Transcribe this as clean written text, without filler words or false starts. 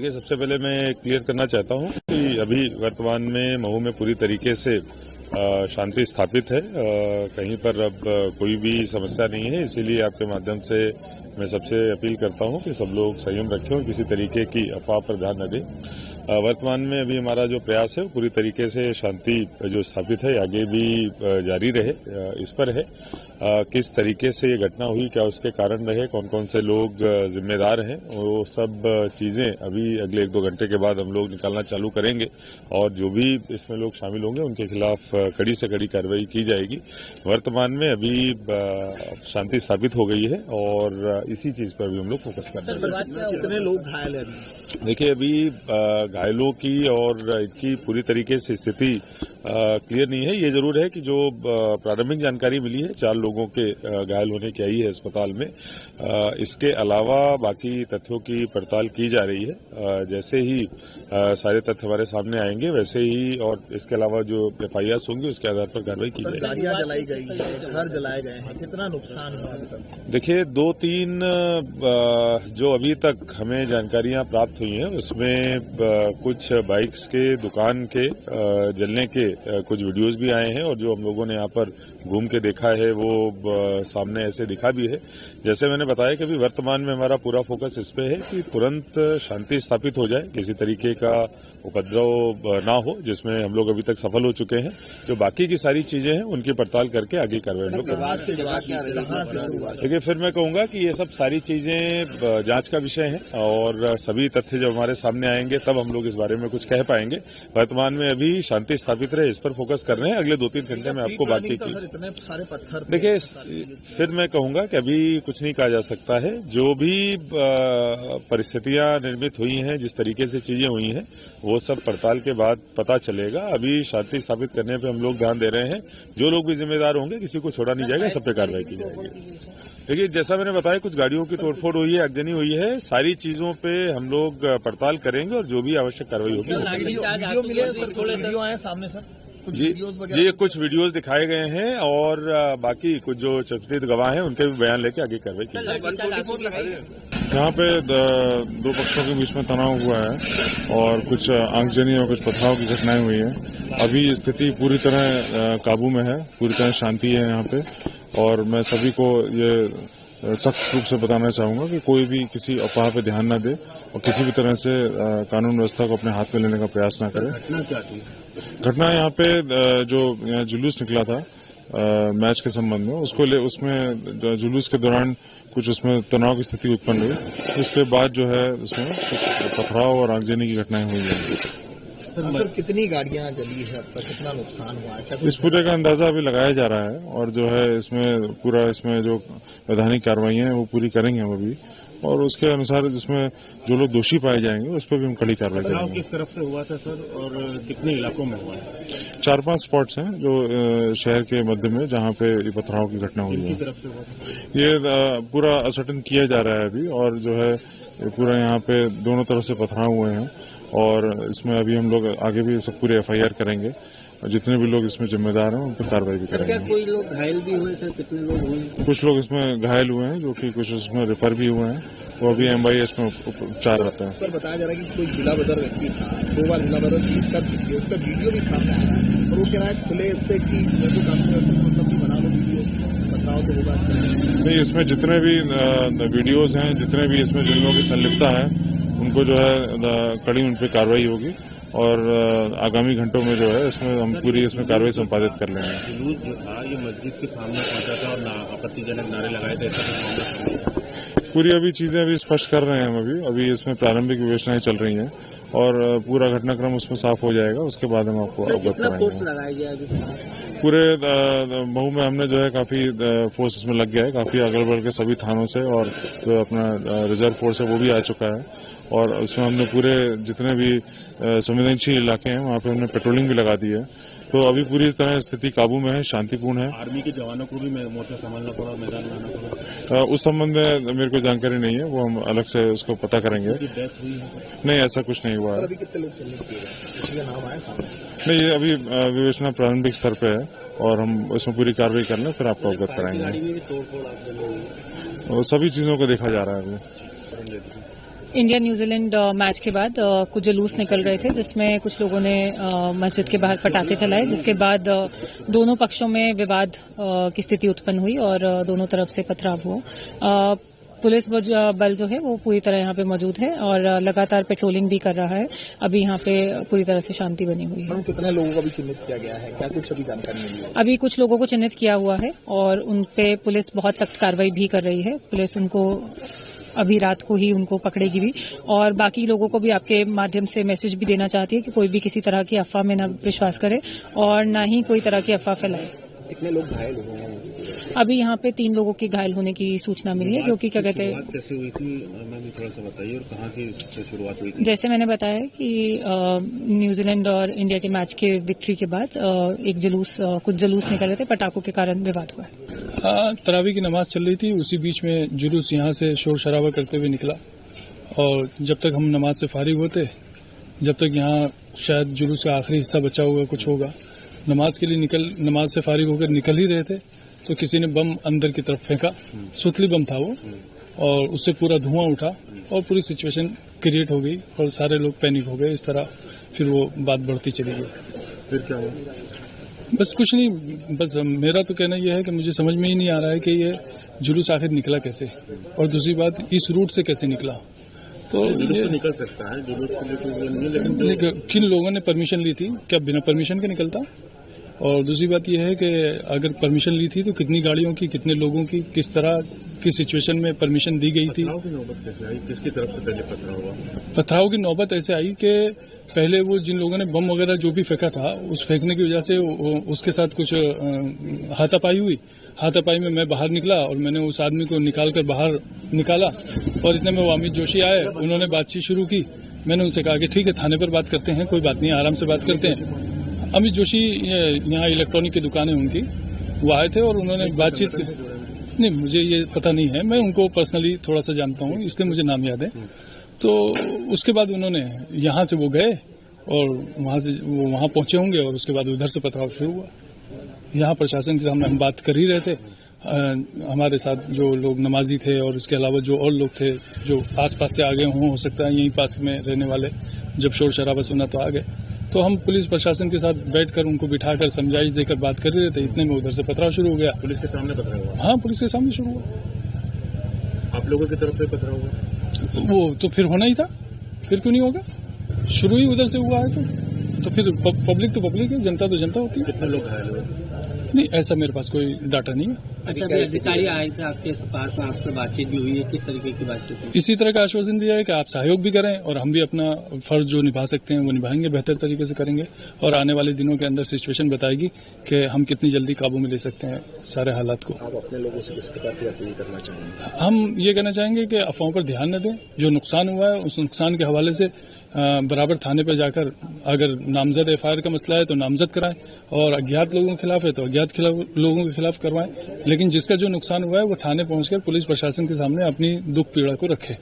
देखिए, सबसे पहले मैं क्लियर करना चाहता हूं कि अभी वर्तमान में महू में पूरी तरीके से शांति स्थापित है। कहीं पर अब कोई भी समस्या नहीं है, इसीलिए आपके माध्यम से मैं सबसे अपील करता हूं कि सब लोग संयम रखें और किसी तरीके की अफवाह पर ध्यान न दें। वर्तमान में अभी हमारा जो प्रयास है वो पूरी तरीके से शांति जो स्थापित है आगे भी जारी रहे, इस पर है। किस तरीके से ये घटना हुई, क्या उसके कारण रहे, कौन कौन से लोग जिम्मेदार हैं, वो सब चीजें अभी अगले 1-2 घंटे के बाद हम लोग निकालना चालू करेंगे और जो भी इसमें लोग शामिल होंगे उनके खिलाफ कड़ी से कड़ी कार्रवाई की जाएगी। वर्तमान में अभी शांति स्थापित हो गई है और इसी चीज पर भी हम लोग फोकस कर रहे हैं। कितने लोग घायल हैं? देखिए, अभी घायलों की और इनकी पूरी तरीके से स्थिति क्लियर नहीं है। ये जरूर है कि जो प्रारंभिक जानकारी मिली है 4 लोगों के घायल होने की आई है अस्पताल में। इसके अलावा बाकी तथ्यों की पड़ताल की जा रही है। जैसे ही सारे तथ्य हमारे सामने आएंगे वैसे ही और इसके अलावा जो FIRs होंगी उसके आधार पर कार्रवाई की जाएगी। गाड़ियां जलाई गई है, घर जलाए गए हैं, कितना नुकसान हुआ अभी तक? देखिए, 2-3 जो अभी तक हमें जानकारियां प्राप्त हुई हैं उसमें कुछ बाइक्स के दुकान के जलने के कुछ वीडियोस भी आए हैं और जो हम लोगों ने यहाँ पर घूम के देखा है वो सामने ऐसे दिखा भी है। जैसे मैंने बताया कि अभी वर्तमान में हमारा पूरा फोकस इस पे है कि तुरंत शांति स्थापित हो जाए, किसी तरीके का उपद्रव ना हो, जिसमें हम लोग अभी तक सफल हो चुके हैं। जो बाकी की सारी चीजें हैं उनकी पड़ताल करके आगे कार्रवाई हम लोग करेंगे। देखिए, फिर मैं कहूंगा कि ये सब सारी चीजें जांच का विषय है और सभी तथ्य जब हमारे सामने आएंगे तब हम लोग इस बारे में कुछ कह पाएंगे। वर्तमान में अभी शांति स्थापित रहे, इस पर फोकस कर रहे हैं। अगले 2-3 घंटे में आपको बाकी की इतने सारे पत्थर। देखिए, फिर मैं कहूंगा कि अभी कुछ नहीं कहा जा सकता है। जो भी परिस्थितियां निर्मित हुई हैं, जिस तरीके से चीजें हुई हैं, वो सब पड़ताल के बाद पता चलेगा। अभी शांति स्थापित करने पे हम लोग ध्यान दे रहे हैं। जो लोग भी जिम्मेदार होंगे किसी को छोड़ा नहीं जाएगा, सब पे कार्रवाई की जाएगी। देखिए, जैसा मैंने बताया, कुछ गाड़ियों की तोड़फोड़ हुई है, आगजनी हुई है। सारी चीजों पे हम लोग पड़ताल करेंगे और जो भी आवश्यक कार्रवाई होगी वीडियो मिले सर, वीडियो आए सामने सर जी, कुछ वीडियोस दिखाए गए हैं और बाकी कुछ जो चर्चित गवाह हैं उनके भी बयान लेके आगे कार्रवाई की जाएगी। यहाँ पे 2 पक्षों के बीच में तनाव हुआ है और कुछ आगजनी और कुछ पथराव की घटनाएं हुई हैं। अभी स्थिति पूरी तरह काबू में है, पूरी तरह शांति है यहाँ पे और मैं सभी को ये सख्त रूप से बताना चाहूंगा कि कोई भी किसी अफवाह पे ध्यान न दे और किसी भी तरह से कानून व्यवस्था को अपने हाथ में लेने का प्रयास न करे। घटना यहाँ पे जो जुलूस निकला था मैच के संबंध में, उसमें जुलूस के दौरान कुछ उसमें तनाव की स्थिति उत्पन्न हुई। उसके बाद जो है उसमें कुछ पथराव और आगजनी की घटनाएं हुई हैं। सर, कितनी गाड़ियां जली है अब तक, कितना नुकसान हुआ है? इस पूरे का अंदाजा अभी लगाया जा रहा है और जो है इसमें जो वैधानिक कार्रवाइयां हैं वो पूरी करेंगे हम अभी और उसके अनुसार जिसमें जो लोग दोषी पाए जाएंगे उस पर भी हम कड़ी कार्रवाई करेंगे। किस तरफ से हुआ था सर और कितने इलाकों में हुआ है? 4-5 स्पॉट्स हैं जो शहर के मध्य में जहां पे ये पथराव की घटना हुई है। तरफ से हुआ था? ये पूरा असर्टन किया जा रहा है अभी और जो है पूरा यहाँ पे दोनों तरफ से पथराव हुए हैं और इसमें अभी हम लोग आगे भी सब पूरे FIR करेंगे और जितने भी लोग इसमें जिम्मेदार हैं उन पर कार्रवाई भी करेंगे। क्या कोई लोग घायल भी हुए सर? कितने लोग हुए? कुछ लोग इसमें घायल हुए हैं जो कि कुछ उसमें रेफर भी हुए हैं, वो अभी MIS में उपचार रहते हैं। सर, बताया जा रहा है कि कोई जिला बदर व्यक्ति था, 2 बार जिला बदर पुलिस कर चुकी है, उसका वीडियो भी सामने आया है और वो कह रहा है खुले से कि जो कानून बना लो वीडियो, बताओ तो होगा। नहीं, इसमें जितने भी वीडियोज हैं, जितने भी इसमें जिन लोगों की संलिप्तता है उनको जो है कड़ी उन पर कार्रवाई होगी और आगामी घंटों में जो है इसमें हम पूरी इसमें कार्रवाई संपादित कर लेंगे। जुलूस जो था ये मस्जिद के सामने पहुंचा था और आपत्तिजनक नारे लगाए थे, ऐसा पूरी अभी चीजें अभी स्पष्ट कर रहे हैं हम अभी इसमें प्रारंभिक विवेचनाएं चल रही हैं और पूरा घटनाक्रम उसमें साफ हो जाएगा, उसके बाद हम आपको अवगत कराएंगे। पूरे महू में हमने जो है काफी फोर्स इसमें लग गया है, काफी अगल बगल के सभी थानों से और जो अपना रिजर्व फोर्स है वो भी आ चुका है और उसमें हमने पूरे जितने भी संवेदनशील इलाके हैं वहाँ पे हमने पेट्रोलिंग भी लगा दी है। तो अभी पूरी तरह स्थिति काबू में है, शांतिपूर्ण है। आर्मी के जवानों को भी मोर्चा संभालना पड़ा, मैदान में आना पड़ा? उस संबंध में मेरे को जानकारी नहीं है, वो हम अलग से उसको पता करेंगे। डेथ हुई है? नहीं, ऐसा कुछ नहीं हुआ है। अभी कितने लोग चलने नाम आए सामने? नहीं, ये अभी विवेचना प्रारंभिक स्तर पे है और हम इसमें पूरी कार्रवाई कर लें फिर आपको अवगत कराएंगे। सभी चीजों को देखा जा रहा है अभी। इंडिया न्यूजीलैंड मैच के बाद कुछ जुलूस निकल रहे थे, जिसमें कुछ लोगों ने मस्जिद के बाहर पटाखे चलाए, जिसके बाद दोनों पक्षों में विवाद की स्थिति उत्पन्न हुई और दोनों तरफ से पथराव हुआ। पुलिस बल जो है वो पूरी तरह यहाँ पे मौजूद है और लगातार पेट्रोलिंग भी कर रहा है। अभी यहाँ पे पूरी तरह से शांति बनी हुई है। कितने लोगों को भी चिन्हित किया गया है, क्या कुछ अभी जानकारी मिली है? अभी कुछ लोगों को चिन्हित किया हुआ है और उन पे पुलिस बहुत सख्त कार्रवाई भी कर रही है। पुलिस उनको अभी रात को ही उनको पकड़ेगी भी, और बाकी लोगों को भी आपके माध्यम से मैसेज भी देना चाहती है कि कोई भी किसी तरह की अफवाह में न विश्वास करे और न ही कोई तरह की अफवाह फैलाए। कितने लोग घायल हुए हैं? अभी यहाँ पे 3 लोगों की घायल होने की सूचना मिली है, जो कि क्या कहते हैं, कैसे हुई थी मैम थोड़ा सा बताइए, और कहाँ की शुरुआत हुई थी? जैसे मैंने बताया कि न्यूजीलैंड और इंडिया के मैच के विक्ट्री के बाद कुछ जुलूस निकल रहे थे, पटाखों के कारण विवाद हुआ है। तरावी की नमाज चल रही थी, उसी बीच में जुलूस यहाँ से शोर शराबा करते हुए निकला और जब तक हम नमाज से फारिग होते, जब तक यहाँ शायद जुलूस का आखिरी हिस्सा बचा हुआ कुछ होगा, नमाज के लिए नमाज से फारिग होकर निकल ही रहे थे तो किसी ने बम अंदर की तरफ फेंका। सुतली बम था वो, और उससे पूरा धुआं उठा और पूरी सिचुएशन क्रिएट हो गई और सारे लोग पैनिक हो गए। इस तरह फिर वो बात बढ़ती चली गई। फिर क्या हुआ? बस कुछ नहीं, बस मेरा तो कहना यह है कि मुझे समझ में ही नहीं आ रहा है कि ये जुलूस आखिर निकला कैसे, और दूसरी बात इस रूट से कैसे निकला। तो ये निकल सकता है जुलूस के लिए, किन लोगों ने परमिशन ली थी? क्या बिना परमिशन के निकलता? और दूसरी बात यह है कि अगर परमिशन ली थी तो कितनी गाड़ियों की, कितने लोगों की, किस तरह की सिचुएशन में परमिशन दी गई थी? पथराव की नौबत कैसे आई? किसकी तरफ से पहले पथराव हुआ? पथराव की नौबत ऐसे आई कि पहले वो जिन लोगों ने बम वगैरह जो भी फेंका था, उस फेंकने की वजह से उसके साथ कुछ हाथापाई हुई। हाथापाई में मैं बाहर निकला और मैंने उस आदमी को निकालकर बाहर निकाला और इतने में वो अमित जोशी आए, उन्होंने बातचीत शुरू की। मैंने उनसे कहा कि ठीक है, थाने पर बात करते हैं, कोई बात नहीं, आराम से बात करते हैं। अमित जोशी यहाँ इलेक्ट्रॉनिक की दुकान है उनकी, वो आए थे और उन्होंने बातचीत नहीं, मुझे ये पता नहीं है, मैं उनको पर्सनली थोड़ा सा जानता हूँ, इसलिए मुझे नाम याद है। तो उसके बाद उन्होंने यहाँ से वो गए और वहाँ से वो वहाँ पहुंचे होंगे और उसके बाद उधर से पथराव शुरू हुआ। यहाँ प्रशासन के सामने हम बात कर ही रहे थे, हमारे साथ जो लोग नमाजी थे और इसके अलावा जो और लोग थे जो आसपास से आ गए हों, हो सकता है यहीं पास में रहने वाले, जब शोर शराबा सुना तो आ गए। तो हम पुलिस प्रशासन के साथ बैठकर उनको बिठाकर समझाइश देकर बात कर रहे थे, इतने में उधर से पथराव शुरू हो गया। पुलिस के सामने पथराव हुआ? हाँ, पुलिस के सामने शुरू हुआ। आप लोगों की तरफ से पथराव हुआ? वो तो फिर होना ही था, फिर क्यों नहीं होगा? शुरू ही उधर से हुआ है तो फिर पब्लिक तो पब्लिक है, जनता तो जनता होती है। कितने लोग घायल हुए? नहीं, ऐसा मेरे पास कोई डाटा नहीं है। अच्छा, अधिकारी आए थे आपके पास में, आपसे बातचीत भी हुई है, किस तरीके की बातचीत हुई? इसी तरह का आश्वासन दिया है कि आप सहयोग भी करें और हम भी अपना फर्ज जो निभा सकते हैं वो निभाएंगे, बेहतर तरीके से करेंगे और आने वाले दिनों के अंदर सिचुएशन बताएगी कि हम कितनी जल्दी काबू में ले सकते हैं सारे हालात को। आप अपने लोगों से किस प्रकार की अपील करना चाहेंगे? हम ये कहना चाहेंगे कि अफवाहों पर ध्यान न दें, जो नुकसान हुआ है उस नुकसान के हवाले से बराबर थाने पर जाकर, अगर नामजद एफआईआर का मसला है तो नामजद कराएं और अज्ञात लोगों के खिलाफ है तो अज्ञात लोगों के खिलाफ करवाएं, लेकिन जिसका जो नुकसान हुआ है वो थाने पहुंचकर पुलिस प्रशासन के सामने अपनी दुख पीड़ा को रखे।